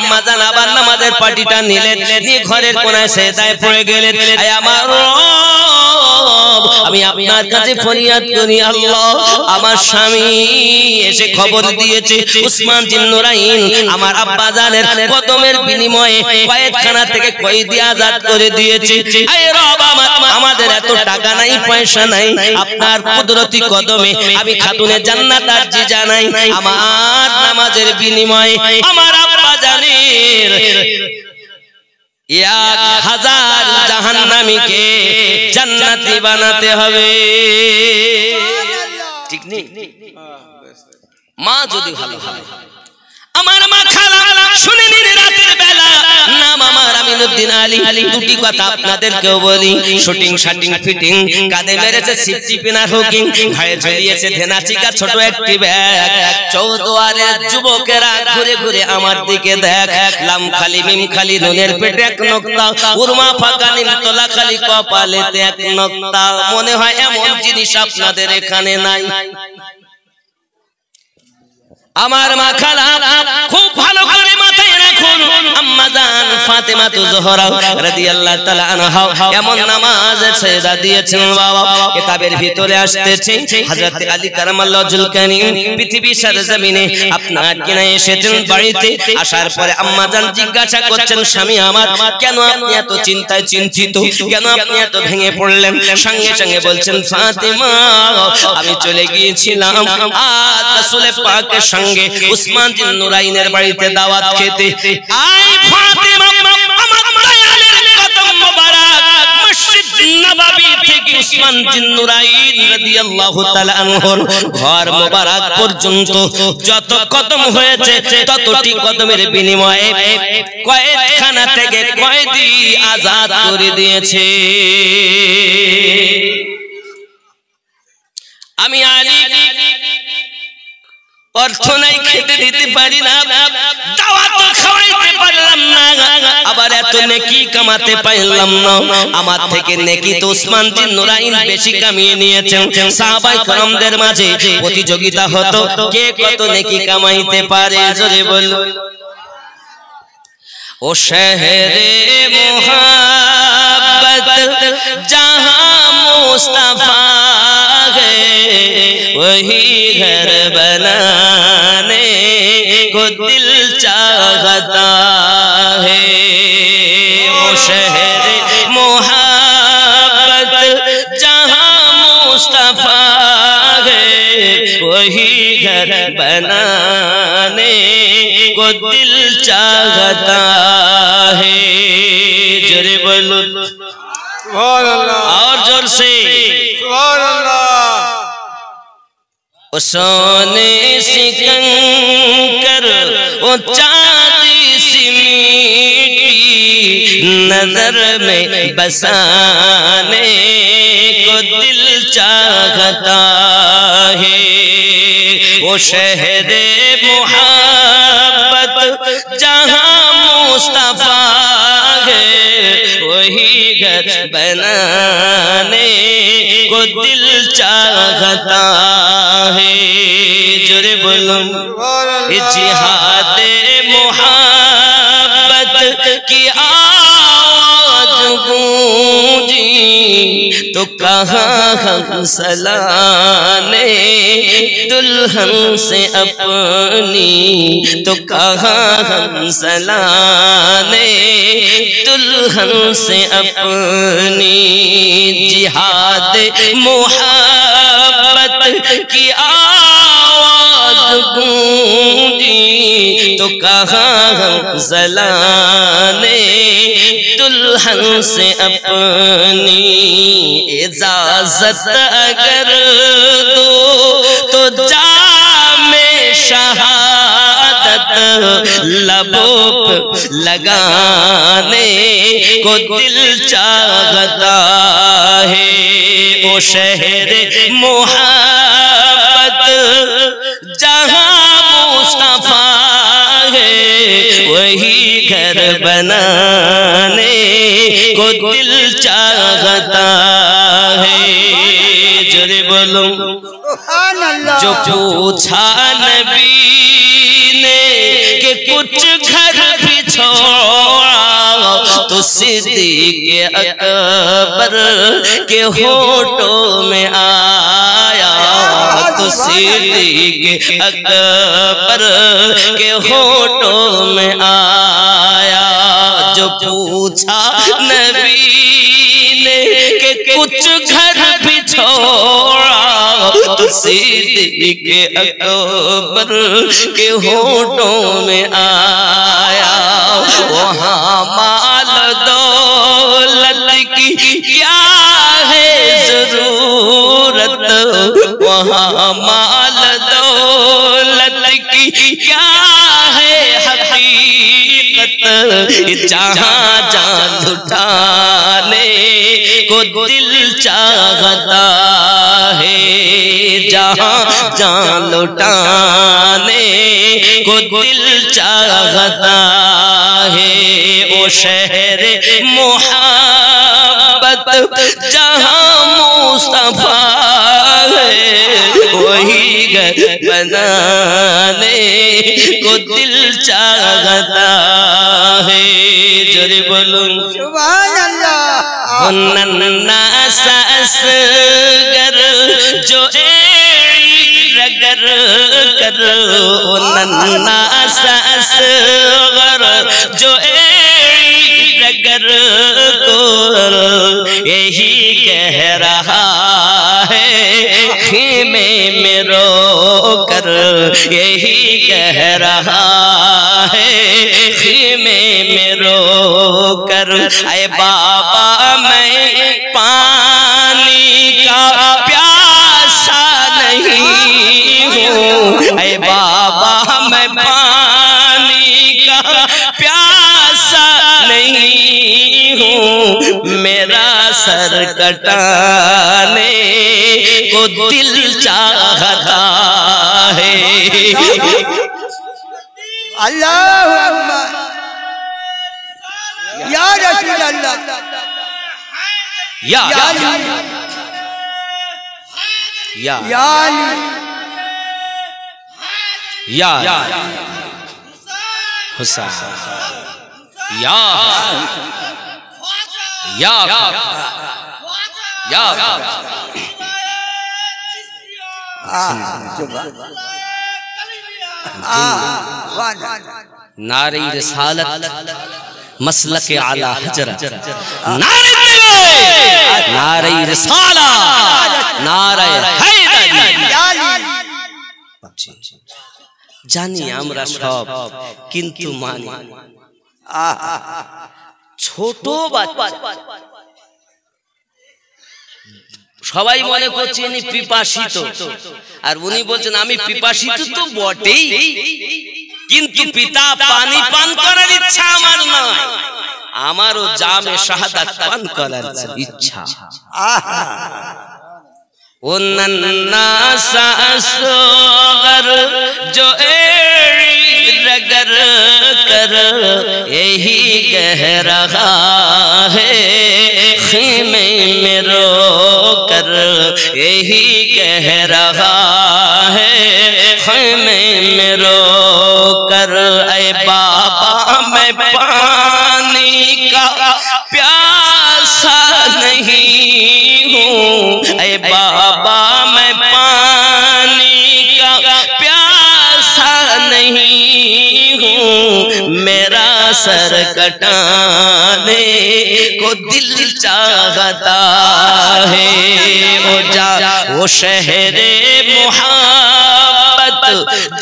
আম্মা জান আবার নামাজের পাটিটা নিলেন, নিয়ে ঘরের কোনায় সেজদায় পড়ে গেলেন। আয় আমার রব, আমি আপনার কাছে ফরিয়াদ করি আল্লাহ, আমার স্বামী এসে খবর দিয়েছে উসমান জিন নুরাইন আমার আব্বা জানের কদমের বিনিময়ে কয়েদখানা থেকে কয়েদি আজাদ করে দিয়েছে। আয় রব, আমাদের এত টাকা নাই, পয়সা নাই, আপনার কুদরতি কদমে আমি খাতুনে জান্নাত আরজি জানাই, আমার নামাজের বিনিময়ে আমার আব্বা জানের 1000 জাহান্নামীকে জান্নাতি বানাতে হবে। ঠিক নেই? মা যদি ভালো হয়, আমার মা খালা শুনে নিন, রাতের বেলা নাম আমার আমিনুদ্দিন আলী। দুটি কথা আপনাদেরকেও বলি, শুটিং শাটিং ফিটিং, কাঁধে মেরেছে সিপটি পিনার হুকিং, ঘাড়ে ঝুলিয়েছে ধেনাচিকা ছোট একটি ব্যাগ। চৌদুয়ারের যুবকেরা ঘুরে ঘুরে আমার দিকে দেখ, লাম খালি মিম খালি নুনের পেটে এক নোক্তা, উরমা ফাঁকা নিম তোলা খালি কপালেতে এক নোক্তা। মনে হয় এমন জিনিস আপনাদের এখানে নাই। আমার মা খালা খুব ভালো করে মাথায় রাখুন, আম্মা জান ফাতেমা জোহরা রাদিয়াল্লাহু তাআলা আনহা এমন নামাজ সেজদা দিয়েছেন বাবা, কিতাবের ভিতরে আসতেছে হযরত আলী কারামাল্লাহু ওয়াজহুল কারীম পৃথিবীর সরজমিনে আপনার কিনা এসেছেন বাড়িতে। আসার পরে আম্মা জান জিজ্ঞাসা করছেন, স্বামী আমার, কেন আপনি এত চিন্তায় চিন্তিত, কেন আপনি এত ভেঙে পড়লেন? সঙ্গে সঙ্গে বলছেন, ফাতেমা আমি চলে গিয়েছিলাম আজ রাসূল পাকের সঙ্গে উসমান জিন নুরাইনের বাড়িতে দাওয়াত খেতে। আই ফাতেমা, আমার দয়ালের কদম মোবারক মসজিদ নববী থেকে উসমান জিন নুরাইন রাদিয়াল্লাহু তাআলা আনহুর ঘর মোবারক পর্যন্ত যত কদম হয়েছে ততটি কদমের বিনিময়ে কয়েদখানা থেকে কয়েদি আজাদ করে দিয়েছে। আমি আলী অর্থ নাই, খেতে দিতে পারি না, দাওয়াত খাওয়াইতে পারলাম না, আবার এত নেকি কামাতে পারলাম না। আমার থেকে নেকি তো উসমান জিন নুরাইন বেশি কামিয়ে নিয়েছেন। সাহাবায়ে কেরামদের মাঝে প্রতিযোগিতা হতো, কে কত নেকি কামাইতে পারে, জোরে বলো। ও শহরে মোহাব্বত जहां मुस्तफा है वही घर बनाने को दिल चाहता है। वो शहर मोहब्बत जहां मुस्तफा है वही घर बनाने को दिल चाहता है। जोरे बोलो सुभान अल्लाह, और जोर से सुभान अल्लाह। ओ सोने सी कंकर ओ चांदी सी मीठी नजर में बसाने को दिल चाहता है। वो शहर मोहब्बत जहां मुस्तफा है वही घर बनाने को दिल चाहता है। जोरे बोलो जिहाद मोहब्बत की आवाज गूंजी तो कहाँ हम सलाने दुल्हन से अपनी, तो कहाँ हम सलाने दुल्हन से अपनी। जिहाद मोहब्बत की आवाज गूंजी तो कहाँ हम सलाने दुल्हन से अपनी। इजाजत अगर दो तो जामे शहादत लबों पे लगाने को दिल चाहता है। ओ शहर मोहब्बत जहां मुस्तफा है वही घर बनाने को दिल चाहता है। जोरे बोलो जो पूछा नबी ने कि कुछ घर भी भी छोड़ा तो सिद्दीक़ अकबर के होठों में आया, तो सिद्दीक़ अकबर के होठों में आया। जो पूछा नबी ने कि कुछ घर भी छोड़ा तो सिद्दीक़ अकबर के होठों में आया। वहाँ माल दौलत की क्या है जरूरत, वहाँ माल दौलत की क्या है हकीकत, जहाँ जान लुटाने को दिल चाहता है, जहाँ जान लुटाने को दिल चाहता है। ओ शहर मोहब्बत जहाँ मुस्तफा है, वही घर बनाने को दिल चाहता है। जोरे बोलो सुभान अल्लाह। नन्ना ससगर जो रगर कर, नन्ना ससगर जो रगर को यही कह रहा है खीमे में रो कर, यही कह रहा है खीमे में रो कर। ऐ बाबा मैं पानी का प्यासा नहीं हूँ, ऐ बाबा मैं पानी का प्यासा नहीं हूँ, मेरा सर कटाने को दिल चाहता है। अल्लाहु अकबर या रसूल अल्लाह या हुसैन नारे रिसालत मसलक आला हजरत, नारे रिसालत नारे हैदरी। জানি আমরা সব কিন্তু মানি ছোট বাচ্চা সবাই মনে করছে ইনি পিপাসিত, আর উনি বলছেন আমি পিপাসিত তো বটেই, কিন্তু পিতা পানি পান করার ইচ্ছা আমার নয়, আমারও জামে শাহাদাত পান করার ইচ্ছা। ओ नन्ना सा असगर जो रगर कर यही कह रहा है खीमे में रो कर, यही कह रहा है खीमे में रो कर। ऐ बाबा मैं पानी का प्यासा नहीं हूँ, ऐ बाबा मैं पानी का प्यासा नहीं हूँ, मेरा सर कटाने को दिल चाहता है। वो शहरे मोहब्बत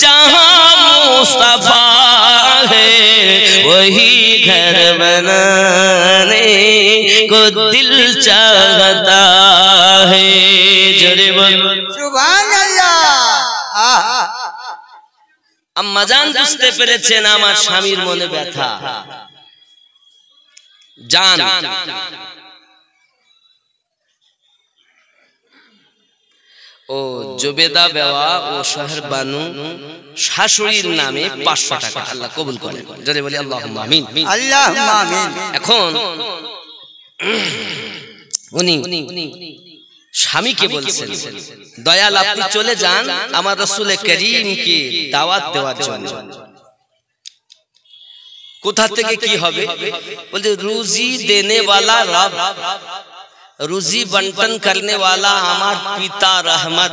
जहाँ मुस्तफा है, वही घर बनाने को दिल चाहता है। जोरे बोलो सुभान अल्लाह। আম্মাজান বুঝতে পেরেছেন আমার স্বামীর মনে ব্যথা। জান ও জুবেদা বেওয়া ও শহর বানু শাশুড়ির নামে 500 টাকা আল্লাহ কবুল করেন। জোরে বলি আল্লাহুম্মা আমিন। আল্লাহুম্মা আমিন। এখন উনি স্বামীকে বলছেন দয়াল আপনি চলে যান আমার রাসূল করিমকে দাওয়াত দেওয়ার জন্য। কোথা থেকে কি হবে? বলছে রুজি দেনে वाला रब, রুজি বন্টন करने वाला আমার পিতা রহমত।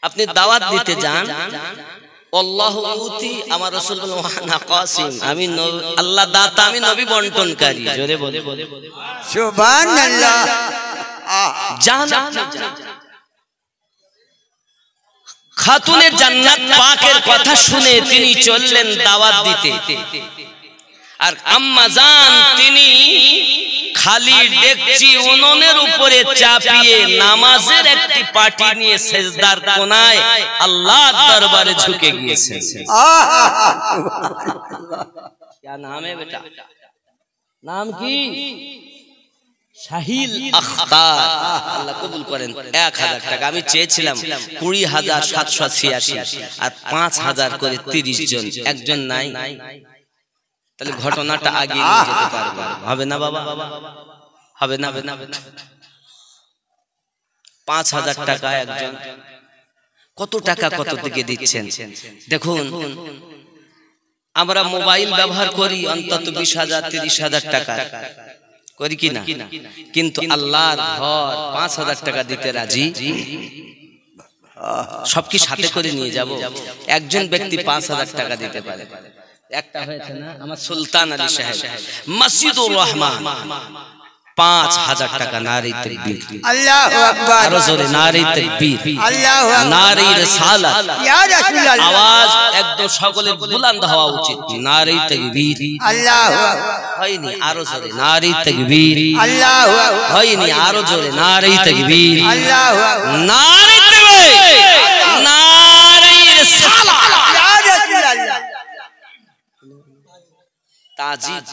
আপনি দাওয়াত দিতে যান, আল্লাহু উতি, আমার রাসূল বলেন ওয়ানা কাসিম, আমি আল্লাহ দাতা, আমি নবী বন্টনকারী। জোরে বলে সুবহানাল্লাহ। জান খাতুনে জান্নাত পাকের কথা শুনে তিনি চললেন দাওয়াত দিতে। আর আম্মা জান তিনি খালি ডেকচি উনুনের উপরে চাপিয়ে নামাজের একটি পাটি নিয়ে সেজদার কোনায় আল্লাহর দরবারে ঝুঁকে গিয়েছেন। क्या नाम है बेटा? नाम की শাহিল আখতার। আল্লাহ কবুল করেন। 1000 টাকা আমি চেয়েছিলাম 20,786 আর 5000 করে 30 জন, একজন নাই, তাহলে ঘটনাটা আগে নিয়ে যেতে পারবো। হবে না বাবা? হবে না? 5000 টাকা একজন, কত টাকা কত দিকে দিচ্ছেন দেখুন। আমরা মোবাইল ব্যবহার করি অন্তত 20,000 30,000 টাকা করি কিনা, কিন্তু আল্লাহর ঘর 5000 টাকা দিতে রাজি। সব কি সাথে করে নিয়ে যাব? একজন ব্যক্তি 5000 টাকা দিতে পারে। একটা হয়েছে না আমার সুলতান আলী সাহেব, মসজিদুর রহমান, 5000 টাকা। নারে তাকবীর, আল্লাহু আকবার। আরো জোরে নারে তাকবীর, আল্লাহু আকবার। নারে রিসালাত, ইয়া রাসূলুল্লাহ। আওয়াজ একদম সকলের বুলন্দ হওয়া উচিত। নারে তাকবীর, আল্লাহু আকবার। হয়নি? আরো জোরে নারে তাকবীর, আল্লাহু আকবার। হয়নি? আরো জোরে নারে তাকবীর, আল্লাহু আকবার। নারে তাকবীর, নারে রিসালাত। ইয়া রাসূলুল্লাহ। তাজিদ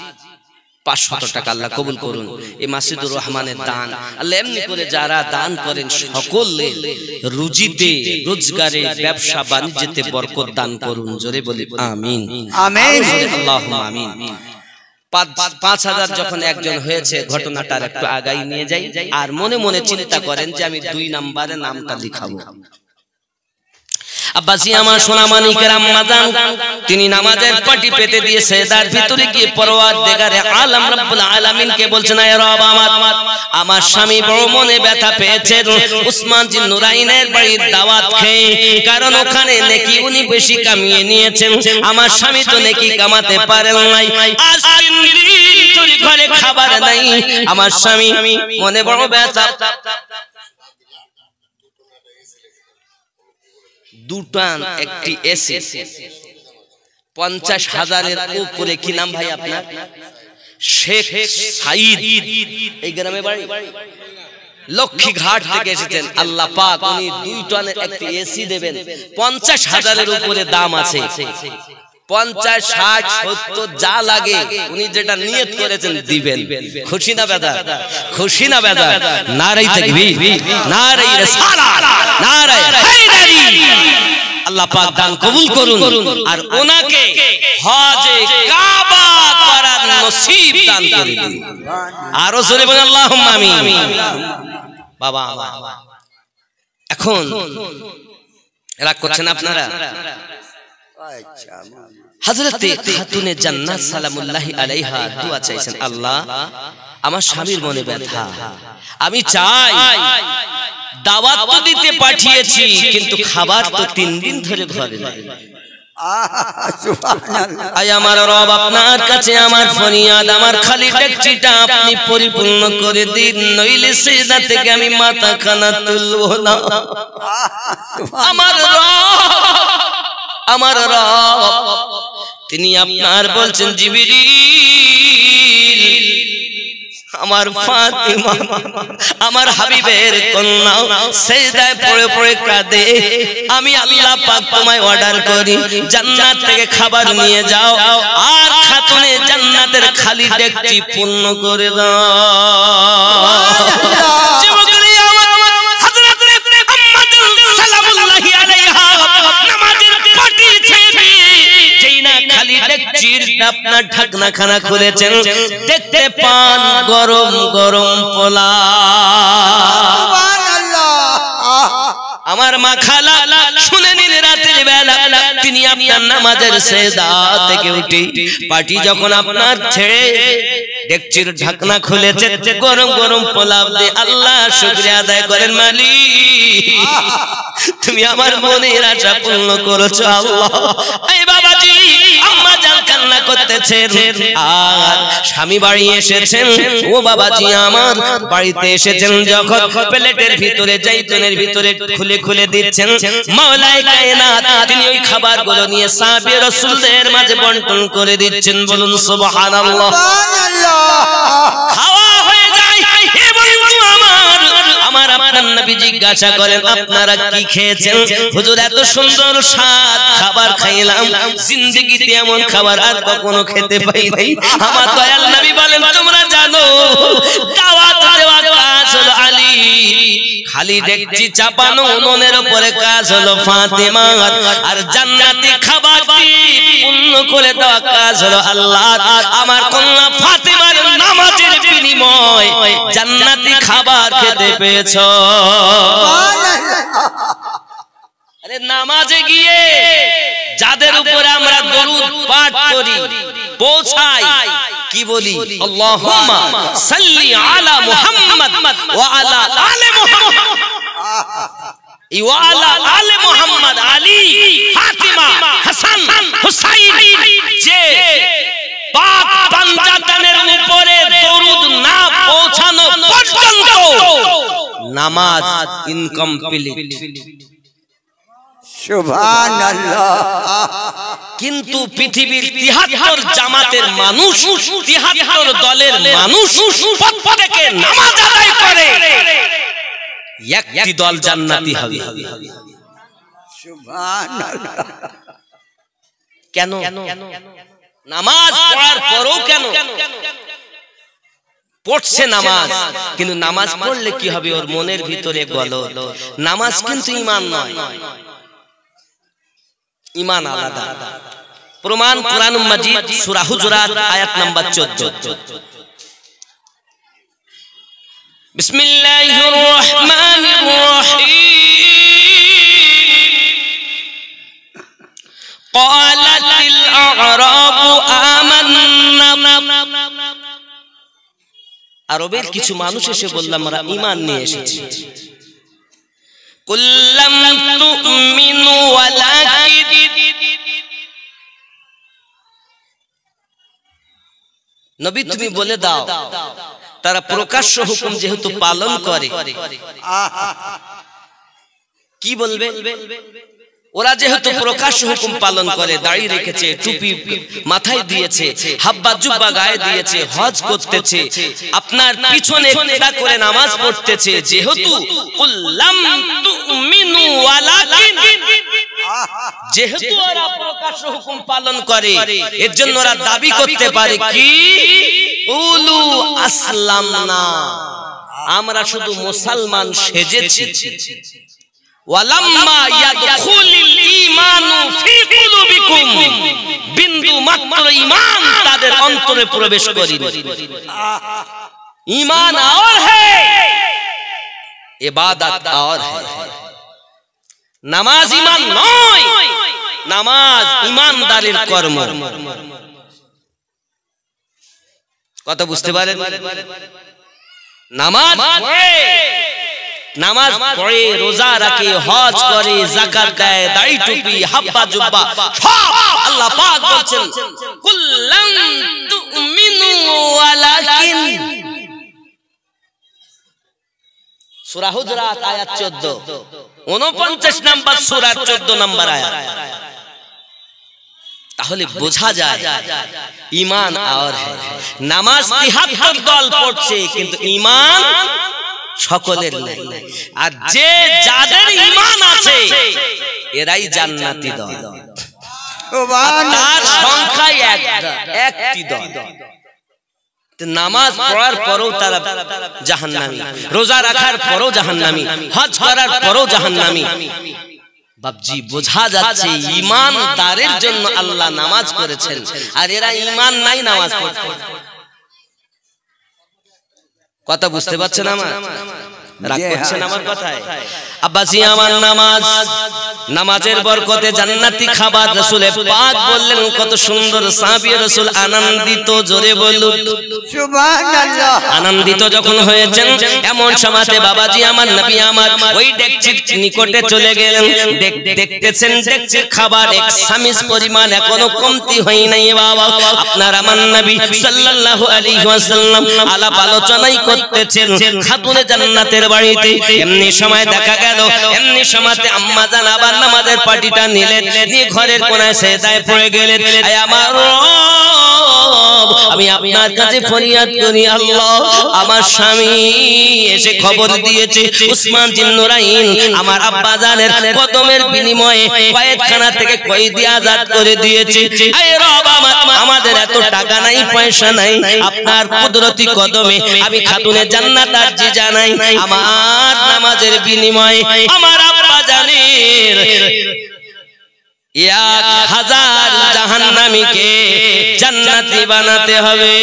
500 টাকা আল্লাহ কবুল করুন। এই মাসজিদুর রহমানের দান আল্লাহ এমনি করে যারা দান করেন সকলে রুজিতে, রোজগারে, ব্যবসা বাণিজ্যতে বরকত দান করুন। জোরে বলি আমিন, আমিন, আল্লাহুম্মা আমিন। 5000 যখন একজন হয়েছে, ঘটনাটার একটু আগাই নিয়ে যাই। আর মনে মনে চিন্তা করেন যে আমি 2 নম্বরে নামটা লিখাবো। আব্বাসি আমার সোনামানিকের আম্মা জান তিনি নামাজের পাটি পেতে দিয়ে সেজদার ভিতরে গিয়ে পরওয়ারদিগারে আলম রব্বুল আলামিনকে বলছেন, আয় রব আমার স্বামী বড় মনে ব্যথা পেয়েছে উসমান জিন নুরাইনের বাড়ির দাওয়াত খেয়ে, কারণ ওখানে নেকি উনি বেশি কামিয়ে নিয়েছেন, আমার স্বামী তো নেকি কামাতে পারেন নাই। আজ 3 দিন ধরে ঘরে খাবার নাই, আমার স্বামী মনে বড় ব্যথা। দুটান একটি এসি 50,000-এর উপরে। কি নাম ভাই আপনার? শেখ সাইদ, এই গ্রামে বাড়ি, লক্ষ্মী ঘাট থেকে এসেছেন। আল্লাহ পাক উনি 2 টনের একটি এসি দেবেন, 50,000-এর উপরে দাম আছে। 50, 60, 70 যা লাগে উনি যেটা নিয়ত করেছেন দিবেন। খুশি না বেদা? খুশি না বেদা? নারে তাকবীর, নারে রিসালাত, নারে হায়দারি। আল্লাহ পাক দান কবুল করুন আর ওনাকে হজে কাবা করার নসিব দান করে দিন। আরো জোরে বলেন আল্লাহুম্মা আমিন। বাবা এখন রাগ করছেন আপনারা? হযরতে খাতুনে জান্নাত সালামুল্লাহি আলাইহা দোয়া চাইছেন, আল্লাহ আমার স্বামীর মনে ব্যথা, আমি চাই দাওয়াত তো দিতে পাঠিয়েছি কিন্তু খাবার তো 3 দিন ধরে ঘরে নাই। আয় আমার রব আপনার কাছে আমার ফরিয়াদ, আমার খালি ডেকচিটা আপনি পরিপূর্ণ করে দিন, নইলে সিজদা থেকে আমি মাথা খানা তুলব না। আমার রব তিনি আপনার বলছেন, জিবরিল আমার ফাতিমা আমার হাবিবের কন্যা সিজদায় পড়ে পড়ে কাঁদে, আমি আল্লাহ পাক তোমায় অর্ডার করি জান্নাত থেকে খাবার নিয়ে যাও আর খাতুনে জান্নাতের খালি ডেকচি পূর্ণ করে দাও। আপনার ঢাকনা খানা খুলেছেন, দেখতে পান গরম গরম পোলাও। আমার মা খালা শুনে নিন রাতের বেলা তিনি আপনার নামাজের সেজদা থেকে উঠে পাটি যখন আপনার ছেড়ে ডেকচির ঢাকনা খুলেছে গরম গরম পোলাও দিয়ে আল্লাহ শুকরিয়া আদায় করেন মালিক তুমি আমার মনের আশা পূর্ণ করেছো আল্লাহ। এই বাবাজি আম্মা জান কান্না করতেছেন আর স্বামী বাড়ি এসেছেন। ও বাবাজি আমার বাড়িতে এসেছেন যখন প্লেটের ভিতরে জাইতুনের ভিতরে খুলে খুলে দিচ্ছেন মাওলায়ে কায়নাত তিনি ওই খাবারগুলো নিয়ে সাহাবী রাসূলদের মাঝে বন্টন করে দিচ্ছেন। বলুন সুবহানাল্লাহ। খাওয়া হয়ে যায় এবং আমার আপনার নবী জিজ্ঞাসা করেন আপনারা কি খেয়েছেন? হুজুর এত সুন্দর স্বাদ খাবার খাইলাম, জিন্দেগিতে এমন খাবার আর কখনো খেতে পাই নাই। আমার দয়াল নবী বলেন তোমরা জানো দাওয়াত দেওয়া কাজ হলো আলী, খালি ডেকচি চাপানো উনুনের উপরে কাজ হলো ফাতেমা, আর জান্নাতি খাবার পূর্ণ করে দেওয়া কাজ হলো আল্লাহ। আমার কন্যা ফাতেমার নামাজের বিনিময় জান্নাতি খাবার খেতে পেয়েছো। আরে নামাজে গিয়ে যাদের উপরে আমরা দরুদ পাঠ করি পৌঁছাই কি বলি আল্লাহুম্মা সাল্লি আলা মুহাম্মদ ওয়া আলা আলি মুহাম্মদ ওয়া আলা আলি মুহাম্মদ আলী ফাতিমা হাসান হুসাইন যে পাক পাঞ্জাতনের উপরে দরুদ না পৌঁছানো পর্যন্ত নামাজ ইনকমপ্লিট। সুবহানাল্লাহ। কিন্তু পৃথিবীর ৭৩ জামাতের মানুষ ৭৩ দলের মানুষ প্রত্যেকে নামাজ আদায় করে, একটি দল জান্নাতি হবে। সুবহানাল্লাহ। কেন? নামাজ পড়ার পরেও কেন পড়ছে নামাজ, কিন্তু নামাজ পড়লে কি হবে ওর মনের ভিতরে গলদ। নামাজ কিন্তু ঈমান নয়, ঈমান আলাদা। প্রমাণ কোরআন মাজিদ সূরা হুজুরাত আয়াত নাম্বার 14। বিসমিল্লাহির রহমানির রহিম ক্বালাতিল আ'রাবু আমান্না। আরবের কিছু মানুষ এসে বলল আমরা ঈমান নিয়ে এসেছি। কুল্লাম তুমিনু ওয়ালাকিন, নবী তুমি বলে দাও তারা প্রকাশ্য হুকুম যেহেতু পালন করে কি বলবে? ওরা যেহেতু প্রকাশ্য হুকুম পালন করে, দাড়ি রেখেছে, টুপি মাথায় দিয়েছে, হাব্বা জুব্বা গায়ে দিয়েছে, হজ করতেছে, আপনার পিছনে খোদা করে নামাজ পড়তেছে, যেহেতু কুল্লাম তুমিনু ওয়ালাকিন, যেহেতু ওরা প্রকাশ্য হুকুম পালন করে এর জন্য ওরা দাবি করতে পারে কি উলু আসলামনা, আমরা শুধু মুসলমান সেজেছি। ওয়ালাম্মা ইয়াদখুলিল ঈমানু ফি কুলুবিকুম, বিন্দু মাত্র ঈমান তাদের অন্তরে প্রবেশ করেনি। ঈমান और है, ইবাদত और है। নামাজ ঈমান নয়, নামাজ ঈমানদারের কর্ম। কথা বুঝতে পারেন? নামাজ পড়ে, নামাজ পড়ে, রোজা রাখে, হজ করে, যাকাত দেয়, দাড়ি টুপি হাব্বা জুব্বা সব আল্লাহ পাক বলেন কুল্লাম তুমিনু ওয়ালাকিন। সূরা হুজুরাত আয়াত 14, 49 নাম্বার সূরার 14 নাম্বার আয়াত। তাহলে বোঝা যায় ঈমান और है। নামাজ ৭৩ দল পড়ছে কিন্তু ঈমান সকলের নাই। আর যে যাদের ঈমান আছে এরাই জান্নাতি দল। তার সংখ্যা একটি দল। নামাজ পড়ার পরেও তারা জাহান্নামী, রোজা রাখার পরেও জাহান্নামী, হজ করার পরেও জাহান্নামী। বাবজি বোঝা যাচ্ছে ঈমানদারের জন্য আল্লাহ নামাজ করেছেন, আর এরা ঈমান নাই নামাজ পড়ছে। কথা বুঝতে পারছেন আমার? রাগ করছেন আমার কথায়? আব্বাজি আমার নামাজের বরকতে জান্নাতি খাবার রাসূল পাক বললেন, কত সুন্দর সাহাবী রাসূল আনন্দিত, জোরে বলুন সুবহানাল্লাহ। আনন্দিত যখন হয়েছেন এমন সময়তে বাবাজি আমার নবী আমার ওই ডেকচির নিকটে চলে গেলেন। দেখতেছেন ডেকচির খাবার এক সামিস পরিমাণ এখনো কমতি হয় নাই বাবা। আপনার আমার নবী সাল্লাল্লাহু আলাইহি ওয়াসাল্লাম আলাপ আলোচনাই করতেছেন খাতুনে জান্নাতের বাড়িতে। এমনি সময় দেখা গেল, এমনি সময়তে আম্মা জান আবার নামাজের পাটিটা নিলেন, নিয়ে ঘরের কোনায় সেজদায় পড়ে গেলেন। আয় আমার রব, আমি আপনার কাছে ফরিয়াদ করি আল্লাহ, আমার স্বামী এসে খবর দিয়েছে উসমান জিন্নুরাইন আমার আব্বা জানের কদমের বিনিময়ে কয়েকখানা থেকে কয়েদি আজাদ করে দিয়েছে। আয় রব, আমাদের এত টাকা নাই, পয়সা নাই, আপনার কুদরতি কদমে আমি খাতুনে জান্নাত আরজি জানাই, আমার নামাজের বিনিময়ে আমার আব্বা জানের 1000 জাহান্নামীকে জান্নাতি বানাতে হবে।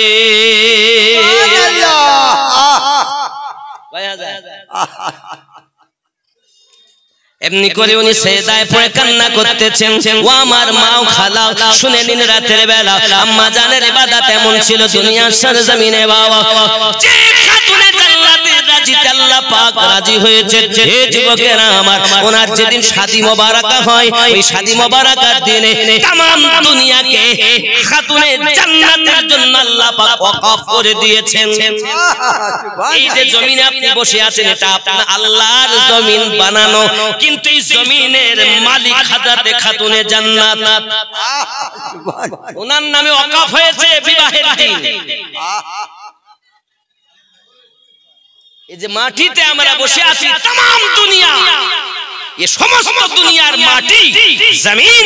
এমনি করে উনি সেজদায় পড়ে কান্না করতেছেন। ও আমার মা ও খালা, শুনে নিন রাতের বেলা আম্মা জানের ইবাদত এমন ছিল দুনিয়ার সরজমিনে বাবা, যে খাতুনে জান্নাতের রাজিতে আল্লাহ পাক রাজি হয়েছে। হে যুবকেরা আমার, ওনার যেদিন শাদী মোবারকা হয় ওই শাদী মোবারকার দিনে तमाम দুনিয়াকে খাতুনে জান্নাতের জন্য আল্লাহ পাক ওয়াকফ করে দিয়েছেন। এই যে জমিনে আপনি বসে আছেন এটা আপনার আল্লাহর জমিন বানানো, কিন্তু এই জমিনের মালিক হযরতে খাতুনে জান্নাত, ওনার নামে ওয়াকফ হয়েছে বিবাহের দিন। এই যে মাটিতে আমরা বসে আছি तमाम দুনিয়া, এই সমস্ত দুনিয়ার মাটি জমিন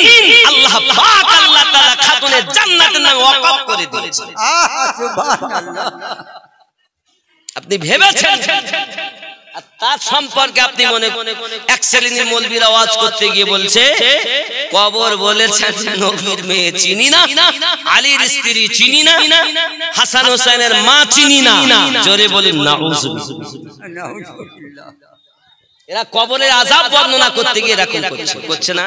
আল্লাহ পাক আল্লাহ তাআলা খাতুনে জান্নাতের নামে ওয়াকফ করে দিয়েছেন। সুবহানাল্লাহ। আপনি ভেবেছেন আর তার সম্পর্কে আপনি মনে এক শ্রেণীর মৌলবীরা ওয়াজ করতে গিয়ে বলছে কবর বলেছেন নবীর মেয়ে চিনি না, আলীর স্ত্রী চিনি না, হাসান হোসেনের মা চিনি না, জোরে বলেন নাউজুবিল্লাহ। এরা কবরের আযাব বর্ণনা করতে গিয়ে এরকম করছে না?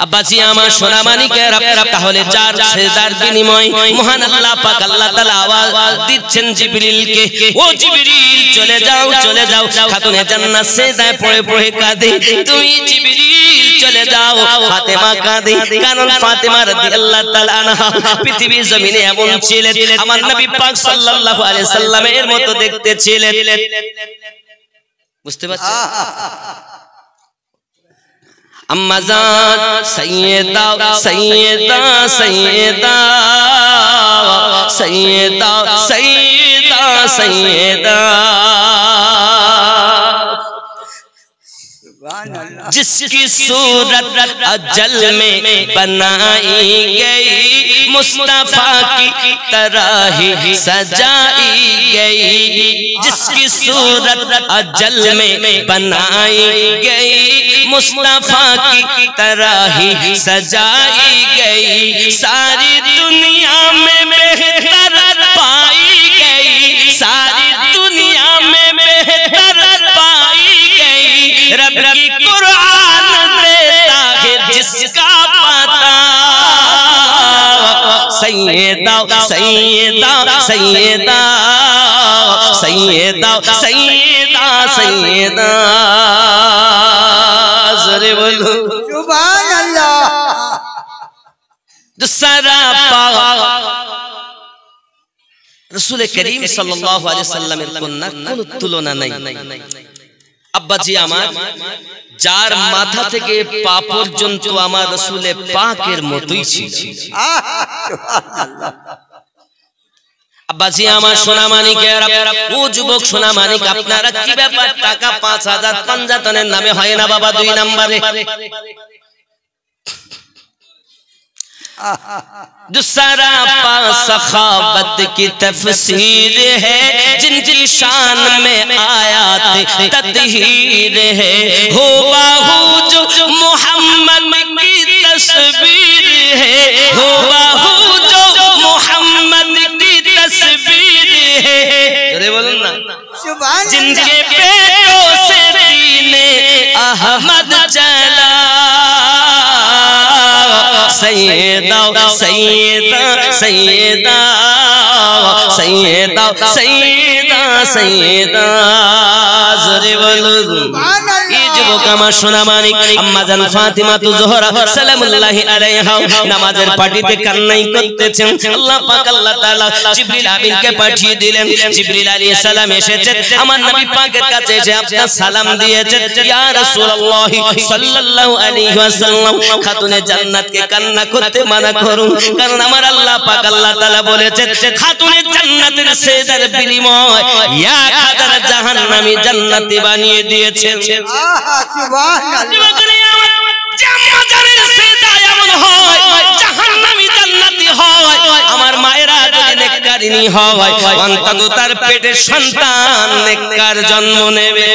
আব্বাজি আমার সোনা মানিকের, তাহলে যার সেজদার বিনিময় মহান আল্লাহ পাক আল্লাহ তাআলা আওয়াজ দিচ্ছেন জিবরিলকে, ও জিবরিল চলে যাও, চলে যাও, খাতুনে জান্নাত সেজদায় পড়ে পড়ে কাঁদে, তুমি জিবরিল চলে যাও। ফাতেমা কাঁদে, কারণ ফাতেমা রাদিয়াল্লাহু তাআলা আনহা পৃথিবীর জমিনে এমন ছিলেন আমার নবী পাক সাল্লাল্লাহু আলাইহি সাল্লামের মতো দেখতে ছিলেন। বুঝতে পারছেন? अम्मा जान सैयदा सैयदा सैयदा सैयदा सैयदा सैयदा, जिसकी सूरत अजल में बनाई गई, मुस्तफा की तरह ही सजाई गई, जिसकी सूरत अजल में बनाई गई, मुस्तफा की तरह ही सजाई गई, सारी दुनिया में बेहतर पाई गई, सारी दुनिया में बेहतर पाई गई, रब की कुरान देता है जिसका पता, सैयदा सैयदा सैयदा सैयदा सैयदा सैयदा, जरे बोलो सुभानअल्लाह। सरापा रसूल करीम सल्लल्लाहु अलैहि वसल्लमेर कन्या কোনো তুলনা নাই। আব্বাজি আমার, যার মাথা থেকে পা পর্যন্ত আমার রাসূলে পাকের মতোই ছিল। আব্বাজি আমার সোনা মানিকের, ও যুবক সোনা মানিক, আপনারা কি ব্যাপার টাকা 5000 পাঞ্জাতনের নামে হয় না বাবা 2 নম্বরে? जो सरापा सखावत की तफसीर है, जिनकी शान में आयात तत्हीर है, हो बाहू जो मोहम्मद की तस्वीर है, हो बाहू जो मोहम्मद की तस्वीर है, बोलूं ना, जिनके सैयदा सैयदा सैयदा सैयदा सैयदा सैयदा জোরে বলুন এই যুবক আমার সোনা মানিক আম্মা জান ফাতিমা তু জোহরা সালামুল্লাহি আলাইহা নামাজের পাটিতে কান্নাই করতেছেন আল্লাহ পাক আল্লাহ তাআলা জিবরিল আমিনকে পাঠিয়ে দিলেন জিবরিল আলাইহিস সালাম এসেছেন আমার নবী পাকের কাছে এসে আপনার সালাম দিয়েছেন ইয়া রাসূলুল্লাহ সাল্লাল্লাহু আলাইহি ওয়াসাল্লাম খাতুনে জান্নাতকে কান্না করতে মানা করুন কারণ আমার আল্লাহ পাক আল্লাহ তাআলা বলেছেন খাতুনে জান্নাতের সেদার বিনিময় 1000 জাহান্নামী জান্নাতি বানিয়ে দিয়েছেন সুবহানাল্লাহ জান্নাতের সেদা এমন হয় জাহান্নামী জান্নাতি হয় আমার মায়েরা যদি নেককারিনী হয় অন্তত তার পেটে সন্তান নেককার জন্ম নেবে